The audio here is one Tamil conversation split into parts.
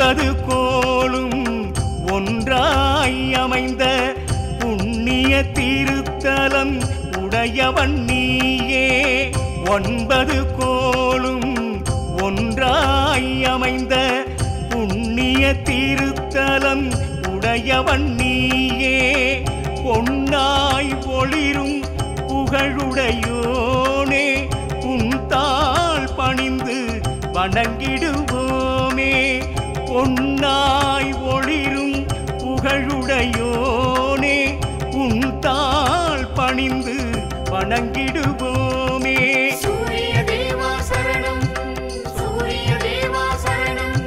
ஒன்பது கோளும் ஒன்றாய் அமைந்த புண்ணிய திருத்தலம் உடையவன் நீயே. ஒன்பது கோளும் ஒன்றாய் அமைந்த புண்ணிய திருத்தலம் உடையவன் நீயே. பொன்னாய் ஒளிரும் புகழுடையோனே, உன்தாள் பணிந்து வணங்கிடுவோமே. பொன்னாய் ஒளிரும் புகழுடையோனே, உன்தாள் பணிந்து வணங்கிடுவோமே. சூரிய தேவா சரணம், சூரிய தேவா சரணம்,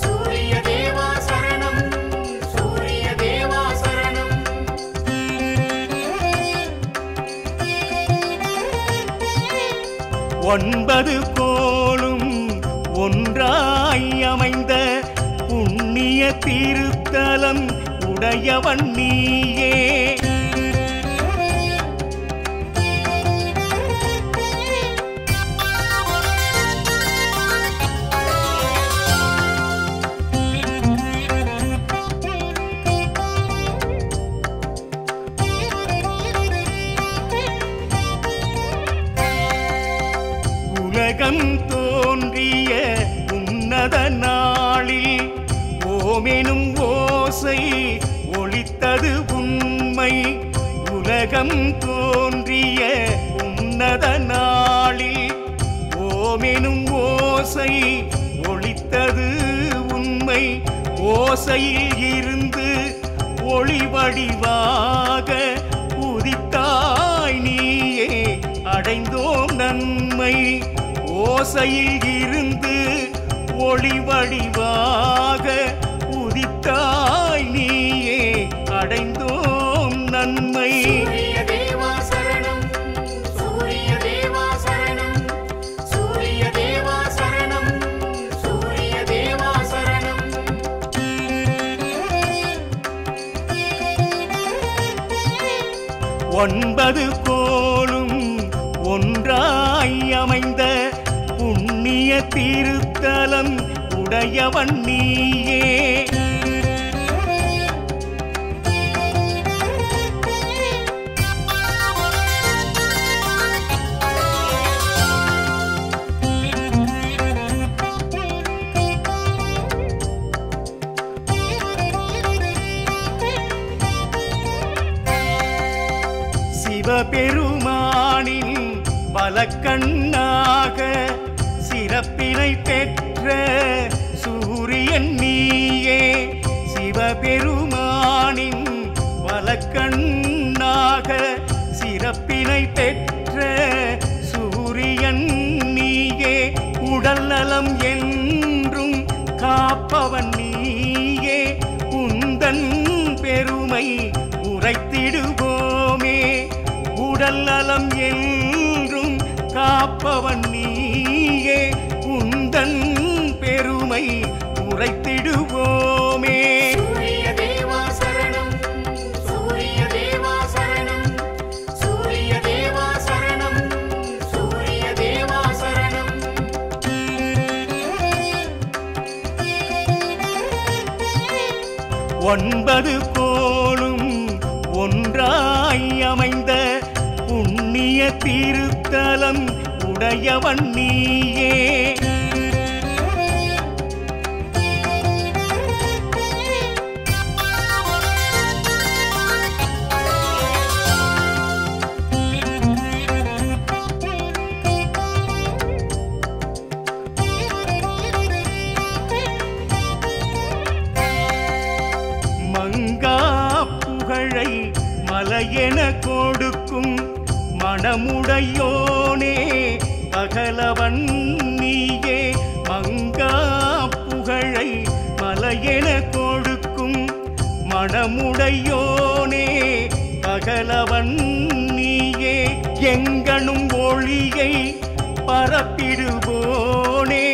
சூரிய தேவா சரணம், சூரிய தேவா சரணம். ஒன்பது கோளும் ஒன்றாய் அமைந்த புண்ணிய திருத்தலம் உடையவன் நீயே. உலகம் தோன்றிய உன்னத நாளில் ஓமெனும் ஓசை ஒலித்தது உண்மை. உலகம் தோன்றிய உன்னத நாளில் ஓமெனும் ஓசை ஒலித்தது உண்மை. ஓசையில் இருந்து ஒளி வடிவாக உதித்தாய் நீயே, அடைந்தோம் நன்மை. ஓசையில் இருந்து ஒளி வடிவாக உதித்தாய் நீயே, அடைந்தோம் நன்மை. சூரிய தேவா சரணம், சூரிய தேவா சரணம், சூரிய தேவா சரணம், சூரிய தேவா சரணம். ஒன்பது கோளும் ஒன்றாய் அமைந்த புண்ணிய திருத்தலம் உடையவன் நீயே. சிவபெருமானின் பலக்கண்ணாக சிறப்பினை பெற்ற சூரியன் நீயே. சிவபெருமானின் பலக்கண்ணாக சிறப்பினை பெற்ற சூரியன் நீயே. உடல் நலம் என்றும் காப்பவன் நீயே, உந்தன் பெருமை உரைத்திடுவோமே. உடல் நலம் என்றும் காப்பவன் நீயே, உந்தன் பெருமை உரைத்திடுவோமே. சூரிய தேவா சரணம், சூரிய தேவா சரணம், சூரிய தேவா சரணம், சூரிய தேவா சரணம். ஒன்பது கோளும் ஒன்றாய் அமைந்த புண்ணிய திருத்தலம் உடையவன் நீயே. மங்கா புகழை மலையென கொடுக்கும் மனமுடையோனே, பகலவன் நீயே. மங்கா புகழை மலையென கொடுக்கும் மனமுடையோனே, பகலவன் நீயே. எங்கனும் ஒளியை பரப்பிடுவோனே,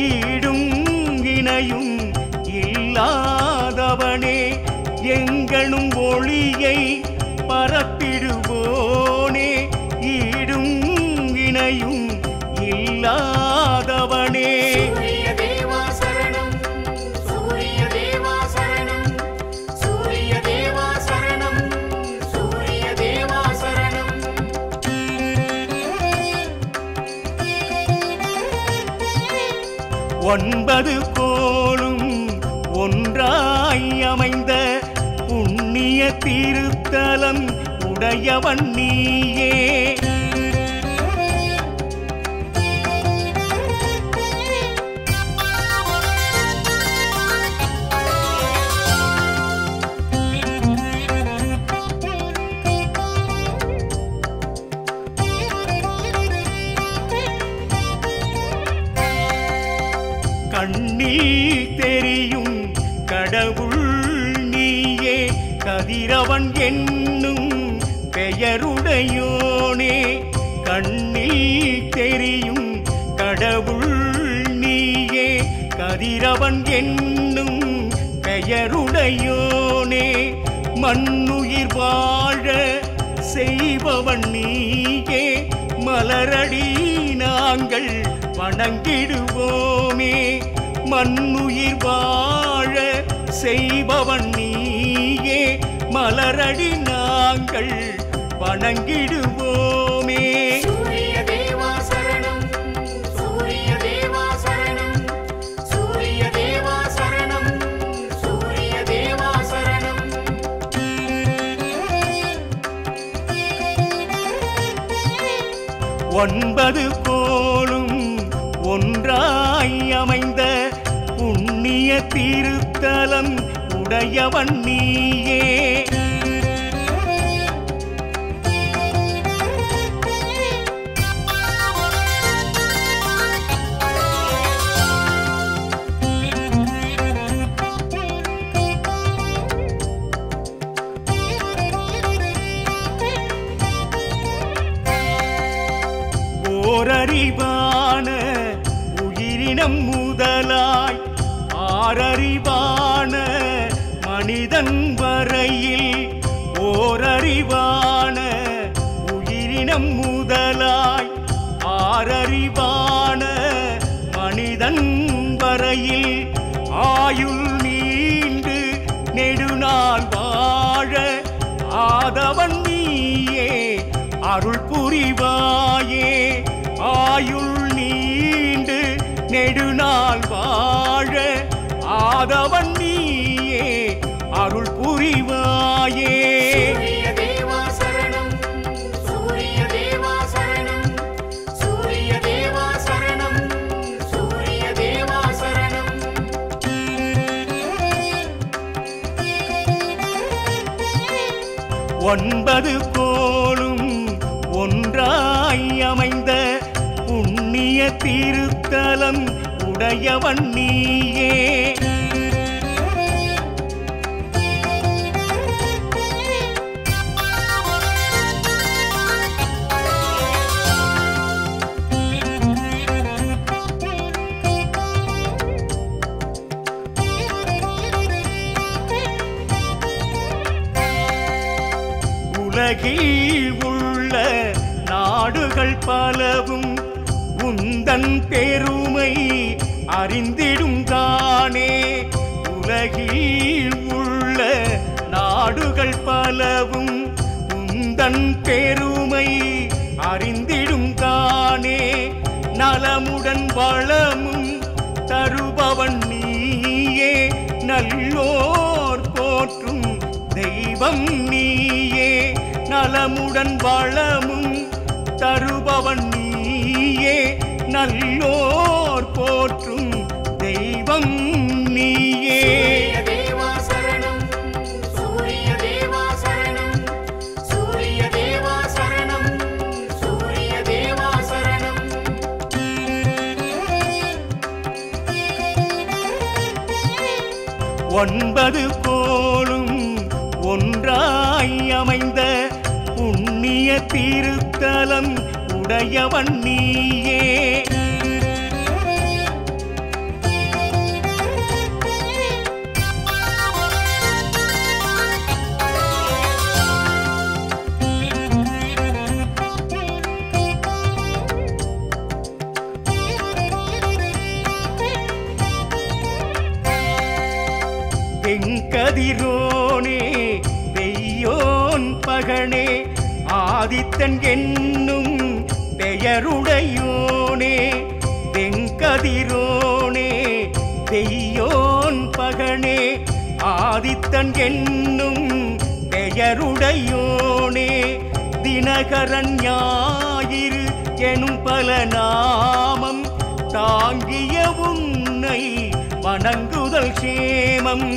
ஈடும் இணையும் இல்லாதவனே. எங்கனும் ஒளியை பரப்பிடுவோனே, ஈடும் இணையும் இல்லாதவனே. சூரிய தேவா சரணம், ஒன்பது கோளும் ஒன்றாய் அமைந்த புண்ணிய திருத்தலம் உடையவன் நீயே. கண்ணில் தெரியும் கடவுள் நீயே, கதிரவன் என்னும் பெயருடையோனே. கண்ணில் தெரியும் கடவுள் நீயே, கதிரவன் என்னும் பெயருடையோனே. மண்ணுயிர் வாழ செய்பவன் நீயே, மலரடி நாங்கள் வணங்கிடுவோமே. மண்ணுயிர் வாழ செய்பவன் நீயே, மலரடி நாங்கள் வணங்கிடுவோமே. சூரிய தேவா சரணம், சூரிய தேவா சரணம், சூரிய தேவா சரணம், சூரிய தேவா சரணம். ஒன்பது கோளும் ஒன்றாய் அமைந்த புண்ணிய திருத்தலம் உடையவன் நீயே. ஓரறிவான உயிரினம் முதலாய் ஆறறிவான மனிதன் வரையில், ஓரறிவான உயிரினம் முதலாய் ஆறறிவான மனிதன் வரையில், ஆயுள் நீண்டு நெடுநாள் வாழ ஆதவன் நீயே, அருள் புரிவாயே. ஆயுள் நீண்டு நெடுநாள் வாழ ஆதவன் நீயே, அருள் புரிவாயே. சூரிய தேவா சரணம், சூரிய தேவா சரணம், சூரிய தேவா சரணம், சூரிய தேவா சரணம். ஒன்பது கோளும் ஒன்றாய் அமைந்த புண்ணிய திருத்தலம் உடையவன் நீயே. உலகில் உள்ள நாடுகள் பலவும் உந்தன் பெருமை அறிந்திடும் தானே. உலகில் உள்ள நாடுகள் பலவும் உந்தன் பெருமை அறிந்திடும் தானே. நலமுடன் வளமும் தருபவன் நீயே, நல்லோர் போற்றும் தெய்வம் நீயே. நலமுடன் வளமும் தருபவன் நீயே, நல்லோர் போற்றும் தெய்வம் நீயே. சூரிய தேவா சரணம், சூரிய தேவா சரணம், சூரிய தேவா சரணம், சூரிய தேவா சரணம். ஒன்பது கோளும் ஒன்றாய் அமைந்த புண்ணிய திருத்தலம் உடையவன் நீயே. தென்கதிரோனே பெய்யோன் பகனே, ஆதித்தன் என்னும் பெயருடையோனே. தென்கதிரோனே பெய்யோன் பகனே ஆதித்தன் என்னும் பெயருடையோனே தினகரன் ஞாயிறு எனும் பல நாமம் தாங்கிய உன்னை வணங்குதல் சேமம்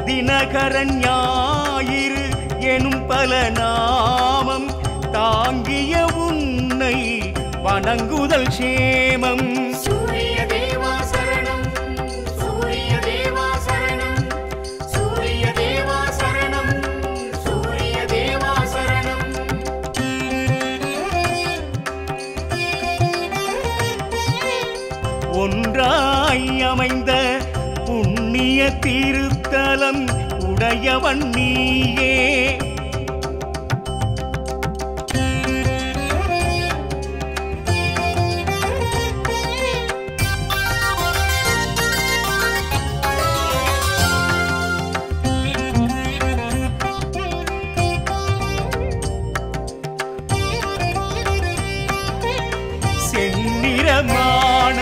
தினகரன் ஞாயிறு எனும் பல நாமம் தாங்கிய உன்னை வணங்குதல் சேமம் சூரிய தேவா சரணம் சூரிய தேவா சரணம் சூரிய தேவா சரணம் சூரிய தேவா சரணம் ஒன்றாய் அமைந்த புண்ணிய திருத்தலம் உடையவன் நீயே செந்நிறமான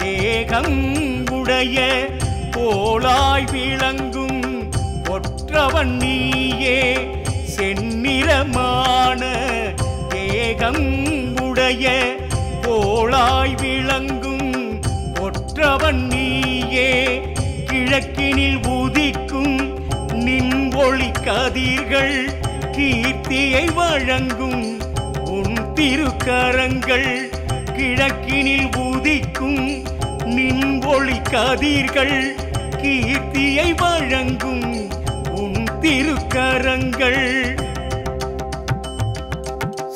தேகம் உடைய கோளாய் விளங்கும் ஒற்றவன் நீயே செந்நிறமான தேகம் உடைய கோளாய் விளங்கும் ஒற்றவன் நீயே கிழக்கினில் உதிக்கும் நின் ஒளி கதிர்கள் கீர்த்தியை வழங்கும் உன் திருக்கரங்கள் கிழக்கினில் உதிக்கும் நின் ஒளி கதிர்கள் கீர்த்தியை வழங்கும் உன் திருக்கரங்கள்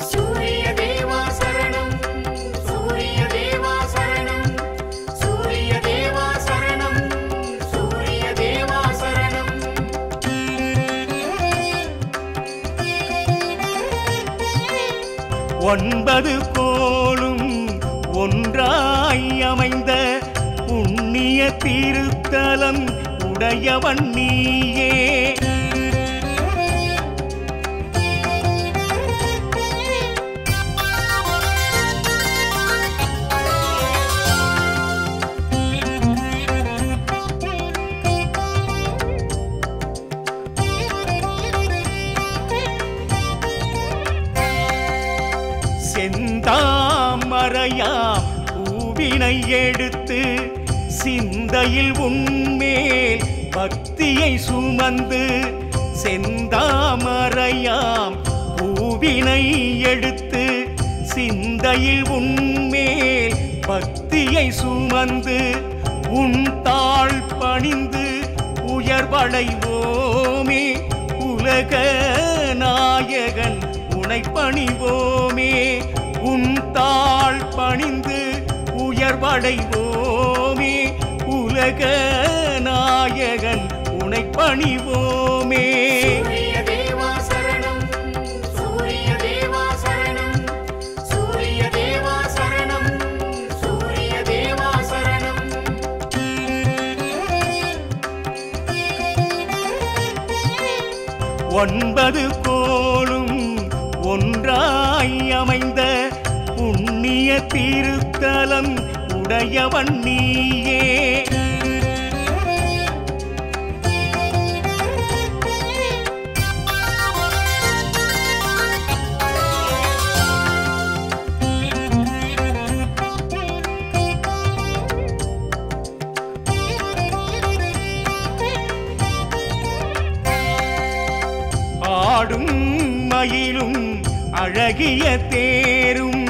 சூரிய தேவா சரணம் சூரிய தேவா சரணம் சூரிய தேவா சரணம் சூரிய தேவா சரணம் ஒன்பது கோலும் ஒன்றாய் அமைந்த புண்ணிய திருத்தலம் உடையவன் நீயே செந்தாமரையாம் பூவினை எடுத்து சிந்தையில் உன்மேல் பக்தியை சுமந்து செந்தாமரையாம் பூவினை எடுத்து சிந்தையில் உன்மேல் பக்தியை சுமந்து உன் தாழ் பணிந்து உயர்வடைவோமே உலக நாயகன் உனை பணிவோமே உன் தாழ் பணிந்து உயர்வடைவோமே உலக நாயகன் உனை பணிவோமே சூரிய தேவா சரணம் சூரிய தேவா சரணம் சூரிய தேவா சரணம் சூரிய தேவா சரணம் ஒன்பது கோலும் ஒன்றாய் அமைந்த புண்ணிய திருத்தலம் உடையவன் நீயே ஆடும் மயிலும் அழகிய தேரும்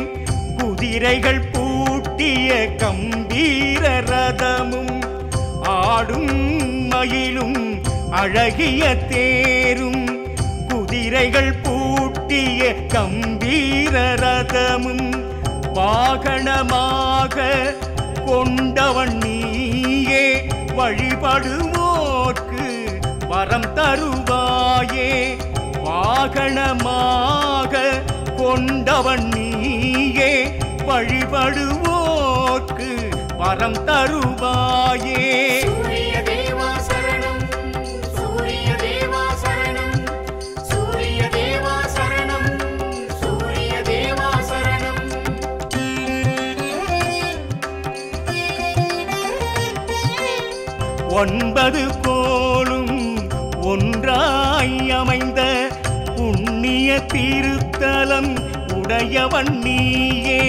குதிரைகள் பூட்டிய கம்பீர ரதமும் ஆடும் மயிலும் அழகிய தேரும் குதிரைகள் பூட்டிய கம்பீர ரதமும் வாகனமாக கொண்டவன் நீயே வழிபடுவோர்க்கு வரம் தருவாயே வாகனமாக கொண்டவன் நீயே வழிபடுவோர்க்கு வரம் தருவாயே சூரிய தேவா சரணம் சூரிய தேவா சரணம் சூரிய தேவா சரணம் சூரிய தேவா சரணம் ஒன்பது கோலும் ஒன்றாய் அமைந்த புண்ணிய திருத்தலம் உடையவன் நீயே.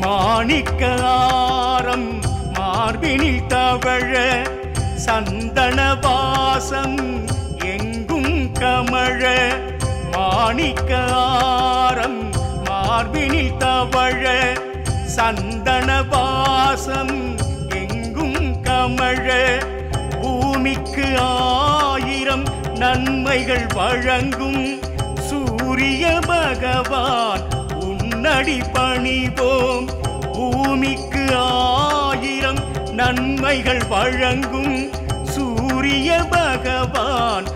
மாணிக்க ஆரம் மார்பினில் தவழ சந்தன வாசம் எங்கும் கமழ. மாணிக்க ஆரம் மார்பினில் தவழ சந்தன வாசம் எங்கும் கமழ. பூமிக்கு 1000 நன்மைகள் வழங்கும் சூரிய பகவான் உன்னடி பணிவோம். பூமிக்கு 1000 நன்மைகள் வழங்கும் சூரிய பகவான்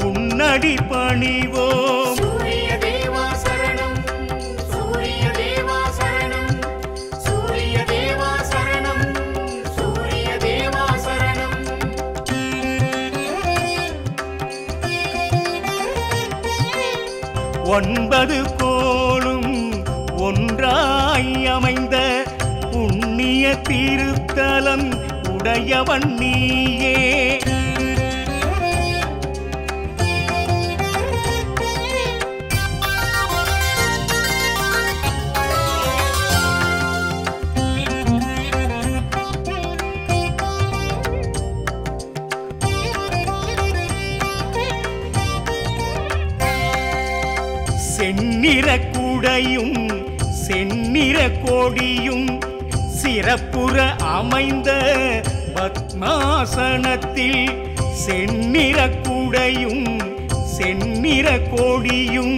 உன்னடி பணிவோம். சூரிய தேவா சரணம், சூரிய தேவா சரணம், சூரிய தேவா சரணம், சூரிய தேவா சரணம். ஒன்பது கோலும் ஒன்றாய் அமைந்த புண்ணிய திருத்தலம் உடையவன் நீயே. செந்நிற குடையும் செந்நிற கொடியும் சிறப்புற அமைந்த பத்மாசனத்தில் செந்நிற குடையும் செந்நிற கொடியும்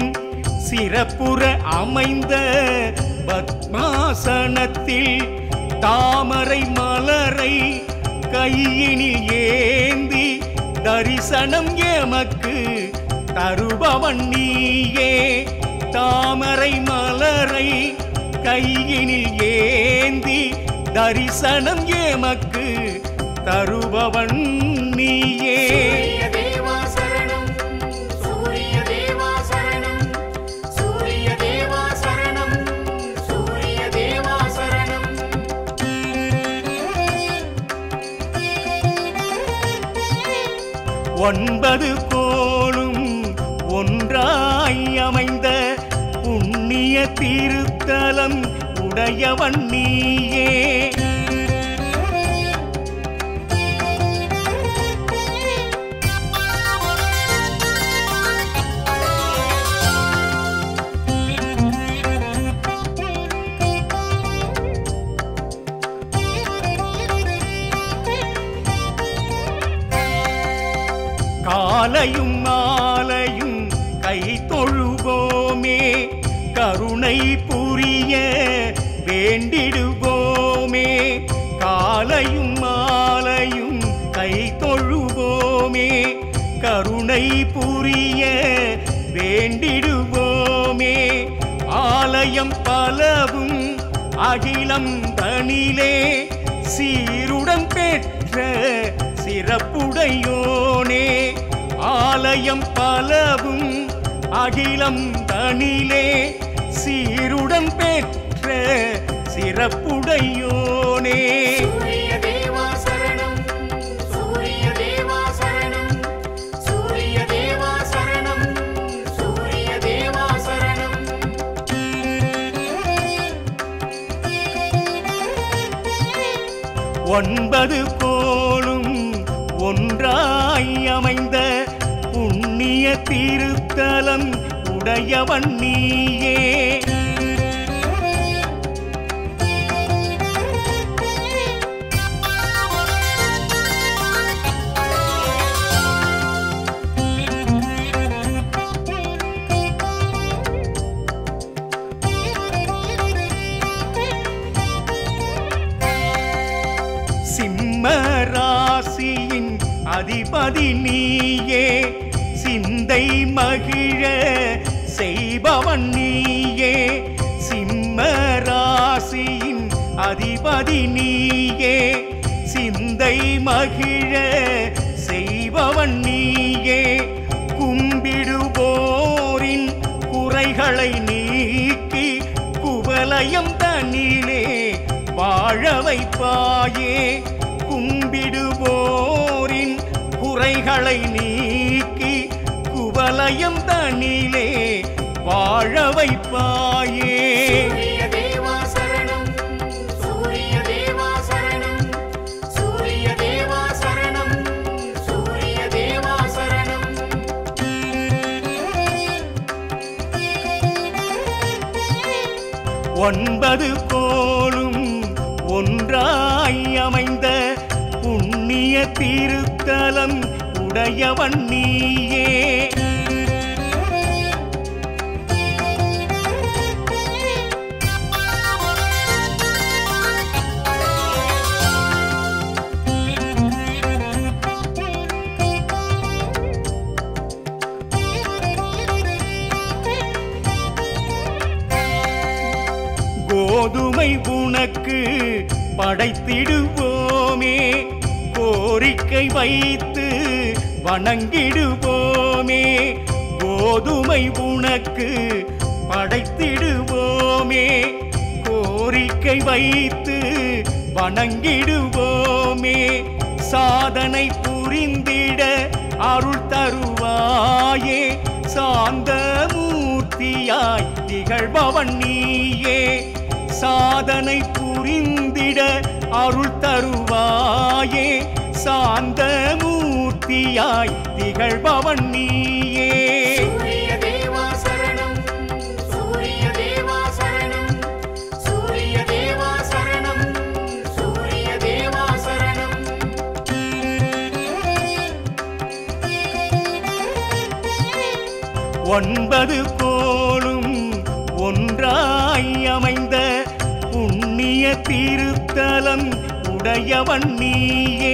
சிறப்புற அமைந்த பத்மாசனத்தில் தாமரை மலரை கையினில் ஏந்தி தரிசனம் எமக்கு தருபவன் நீயே. தாமரை மலரை கையினில் ஏந்தி தரிசனம் எமக்கு தருபவன் நீயே. சூரிய தேவா சரணம், சூரிய தேவா சரணம், சூரிய தேவா சரணம், சூரிய தேவா சரணம். ஒன்பது கோலும் ஒன்றாய் அமைந்த புண்ணிய திருத்தலம் உடையவன் நீயே. காலையும் மாலையும் கை தொழுவோமே, கருணை புரிய வேண்டிடுவோமே. காலையும் மாலையும் கை தொழுவோமே, கருணை புரிய வேண்டிடுவோமே. ஆலயம் பலவும் அகிலம் தனிலே சீருடன் பெற்ற சிறப்புடையோனே. ஆலயம் பலவும் அகிலம் தனிலே சீருடன் பெற்ற சிறப்புடையோனே. சூரிய தேவா சரணம், சூரிய தேவா சரணம், சூரிய தேவா சரணம், சூரிய தேவா சரணம். ஒன்பது கோலும் ஒன்றாய் அமைந்த புண்ணிய திருத்தலம் உடையவன் நீயே. சிம்ம ராசியின் அதிபதி நீயே, சிந்தை மகிழ செய்பவன் நீயே. சிம்ம ராசியின் அதிபதி நீயே சிந்தை மகிழ செய்பவன் நீயே கும்பிடுவோரின் குறைகளை நீக்கி குவலயம் தன்னிலே வாழ வைப்பாயே கும்பிடுவோரின் குறைகளை நீக்கி குவலயம் தன்னிலே வாழ வைப்பாயே சூரிய தேவா சரணம் சூரிய தேவா சரணம் சூரிய தேவா சரணம் சூரிய தேவா சரணம் 9 கோலும் ஒன்றாய் அமைந்த புண்ணிய திருத்தலம் உடையவன் நீயே கோதுமை உனக்கு படைத்திடுவோமே கோரிக்கை வைத்து வணங்கிடுவோமே கோதுமை உனக்கு படைத்திடுவோமே கோரிக்கை வைத்து வணங்கிடுவோமே சாதனை புரிந்திட அருள் தருவாயே சாந்த மூர்த்தியாய் திகழ்பவன் நீயே சாதனை புரிந்திட அருள் தருவாயே சாந்த மூர்த்தியாய் திகழ்பவன் நீயே சூரிய தேவா சரணம் சூரிய தேவா சரணம் சூரிய தேவா சரணம் சூரிய தேவா சரணம் 9 கோலும் ஒன்றாய் அமைந்த புண்ணிய திருத்தலம் உடையவன் நீயே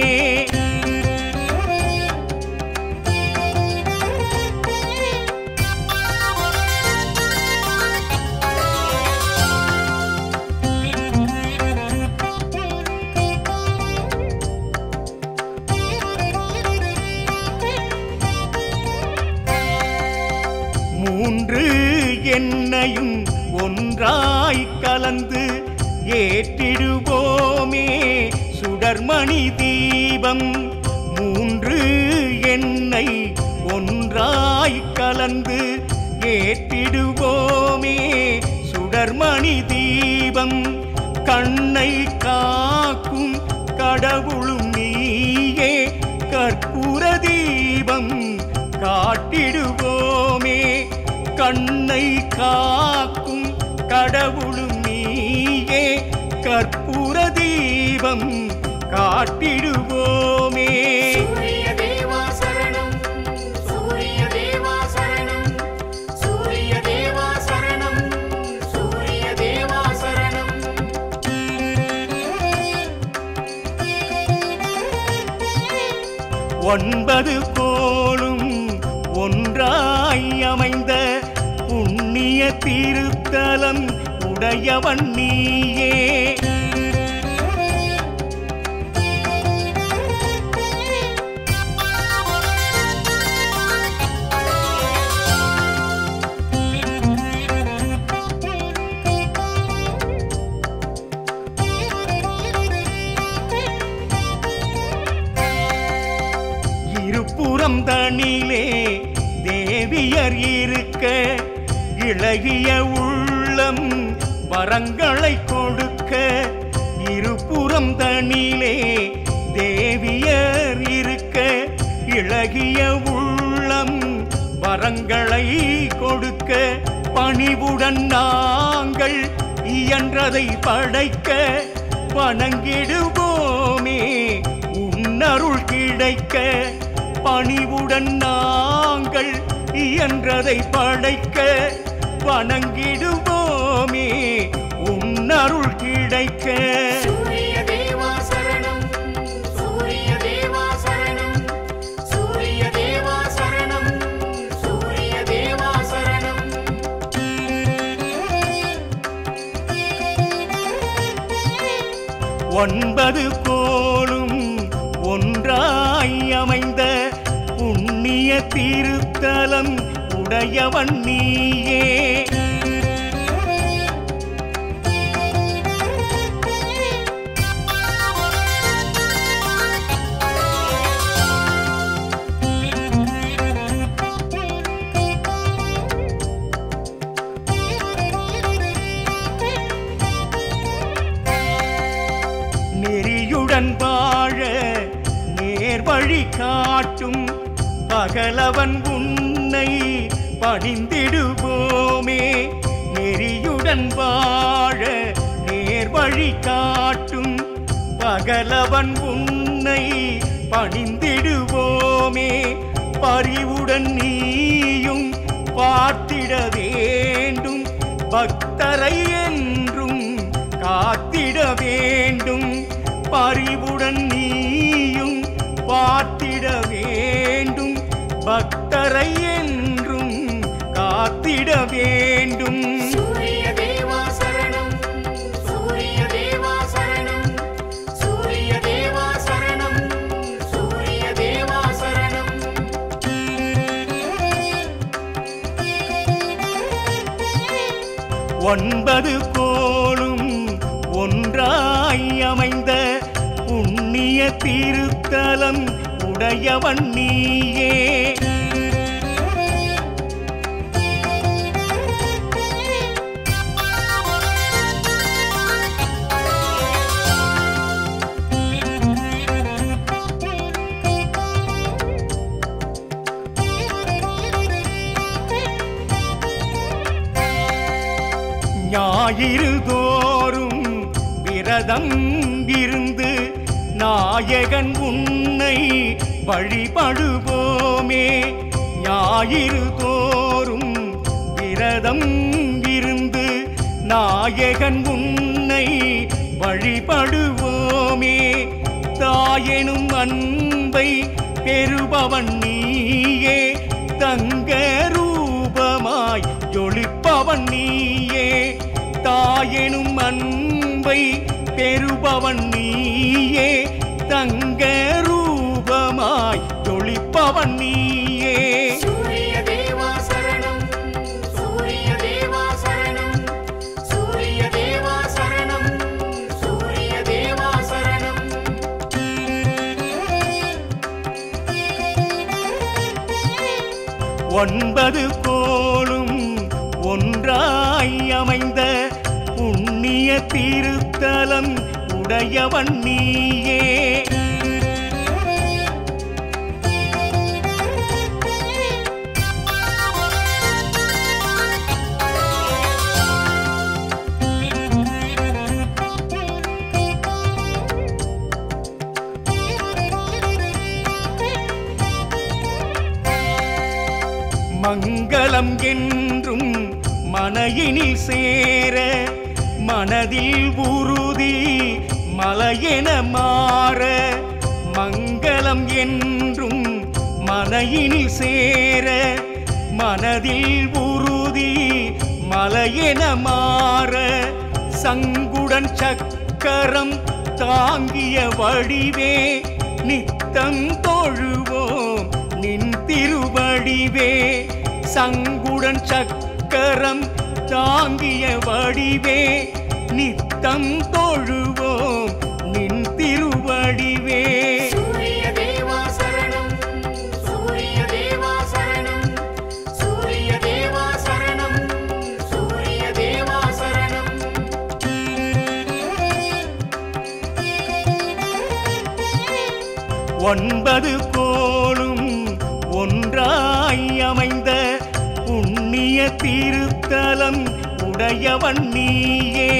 மூன்று எண்ணையும் ஒன்றாய் கலந்து ஏற்றிடுவோமே சுடர்மணி தீபம் மூன்று எண்ணெய் ஒன்றாய் கலந்து ஏற்றிடுவோமே சுடர்மணி தீபம் கண்ணை காக்கும் கடவுளும் நீயே கற்பூர தீபம் காட்டிடுவோமே கண்ணை காக்கும் கடவுளும் நீயே கற்பூர தீபம் காட்டிடுவோமே சூரிய தேவா சரணம் சூரிய தேவா சரணம் சூரிய தேவா சரணம் சூரிய தேவா சரணம் 9 கோலும் ஒன்றாய் அமைந்த புண்ணிய திருத்தலம் உடையவன் நீயே இருபுறம் தனிலே தேவியர் இருக்க இளகிய உள்ளம் வரங்களை கொடுக்க இருபுறம் தனிலே தேவியர் இருக்க இளகிய உள்ளம் வரங்களை கொடுக்க பணிவுடன் நாங்கள் இயன்றதை படைக்க வணங்கிடுவோமே உன்னருள் கிடைக்க பணிவுடன் நாங்கள் இயன்றதை படைக்க வணங்கிடுவோமே உன்னருள் கிடைக்க சூரிய தேவா சரணம் சூரிய தேவா சரணம் சூரிய தேவா சரணம் சூரிய தேவா சரணம் 10 ஒன்பது கோளும் ஒன்றாய் அமைந்த புண்ணிய திருத்தலம் உடையவன் நீயே. நெறியுடன் வாழ நேர்வழி காட்டும் பகலவன் உன்னை பணிந்திடுவோமே. நெறியுடன் வாழ நேர்வழி காட்டும் பகலவன் உன்னை பணிந்திடுவோமே. பரிவுடன் நீயும் பார்த்திட வேண்டும், பக்தரை என்றும் காத்திட வேண்டும். பரிவுடன் நீயும் பார்த்திட வேண்டும், பக்தரை என்றும் காத்திட வேண்டும். சூரிய தேவா சரணம், சூரிய தேவா சரணம், சூரிய தேவா சரணம், சூரிய தேவா சரணம். ஒன்பது கோளும் ஒன்றாய் அமைந்த புண்ணிய திருத்தலம் உடையவன் நீயே. ஞாயிறு தோறும் விரதம் இருந்து நாயகன் உன்னை வழிபடுவோமே. ஞாயிறு தோறும் விரதம் இருந்து நாயகன் உன்னை வழிபடுவோமே. தாயெனும் அன்பை பெறுபவன் நீயே, தங்க ரூபமாய் ஜொலிப்பவன் நீயே. தாயெனும் அன்பை பெறுபவன் நீயே, தங்க ரூபமாய் ஜொலிப்பவன் நீயே. சூரிய தேவா சரணம், சூரிய தேவா சரணம், சூரிய தேவா சரணம், சூரிய தேவா சரணம். ஒன்பது கோளும் ஒன்றாய் அமைந்த புண்ணிய திருத்தலம் உடையவன் நீயே. மங்களம் என்றும் மனையினில் சேர மனதில் உறுதி மலையென மாற. மங்களம் என்றும் மனையினில் சேர மனதில் உறுதி மலையென மாற. சங்குடன் சக்கரம் தாங்கிய வடிவே நித்தம் தொழுவோம் நின் திருவடிவே. சங்குடன் சக்கரம் தாங்கிய வடிவே நித்தம் தொழுவோம் நின் திருவடிவே. சூரிய தேவா சரணம், சூரிய தேவா சரணம், சூரிய தேவா சரணம், சூரிய தேவா சரணம். ஒன்பது கோளும் ஒன்றாய் அமைந்த புண்ணிய திருத்தலம் உடையவன் நீயே.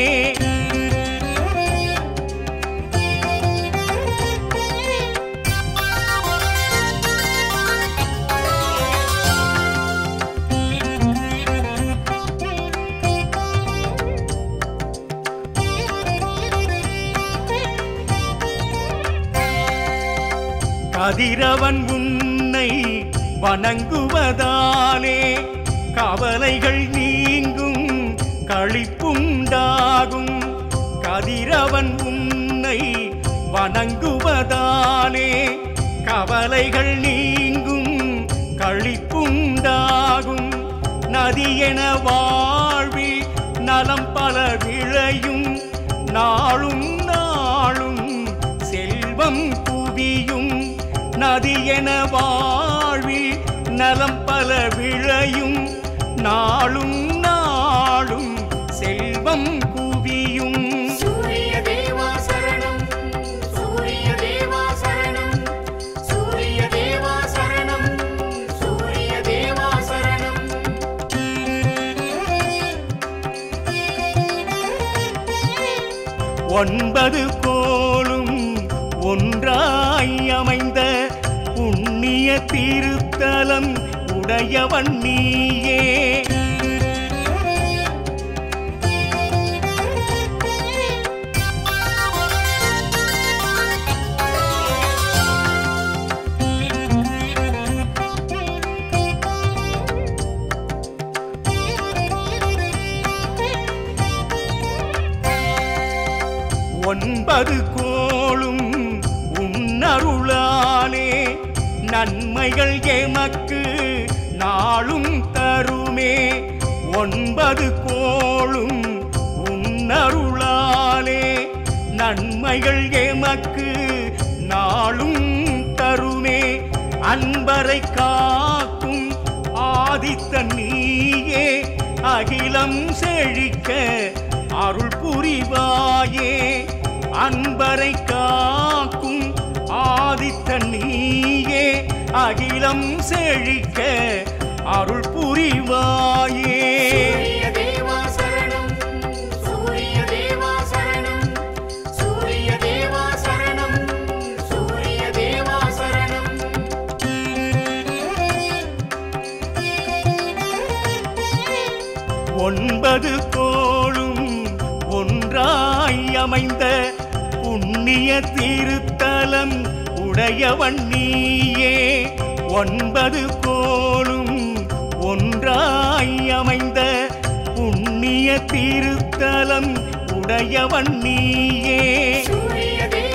கதிரவன் உன்னை வணங்குவதாலே கவலைகள் நீங்கும் களிப்புண்டாகும். கதிரவன் உன்னை உன்னை வணங்குவதாலே கவலைகள் நீங்கும் களிப்புண்டாகும். நதியென வாழ்வில் நலம் பல விளையும், நாளும் நாளும் செல்வம் குவியும். நதியென வாழ்வில் நலம் பல விளையும், நாளும் நாளும் செல்வம் குவியும். சூரிய தேவா சரணம், சூரிய தேவா சரணம், சூரிய தேவா சரணம், சூரிய தேவா சரணம். 9 கோளும் ஒன்றாய் அமைந்த புண்ணிய திருத்தலம் உடையவன் நீயே. ஒன்பது கோளும் உன்னருளாலே நன்மைகள் எமக்கு நாளும் தருமே. 9 கோளும் உன்னருளாலே நன்மைகள் எமக்கு நாளும் தருமே. அன்பரை காக்கும் ஆதித்தன் நீயே, அகிலம் செழிக்க அருள் புரிவாயே. அன்பரை காக்கும் ஆதித்தன் நீயே, அகிலம் செழிக்க அருள் புரிவாயே. சூரிய தேவா சரணம், சூரிய தேவா சரணம், சூரிய தேவா சரணம், சூரிய தேவா சரணம். 9 கோளும் ஒன்றாய் அமைந்த புண்ணிய திருத்தலம் உடையவன் நீயே. 9 கோளும் ஒன்றாய் அமைந்த புண்ணிய திருத்தலம் உடையவன் நீயே. சூரிய தேவா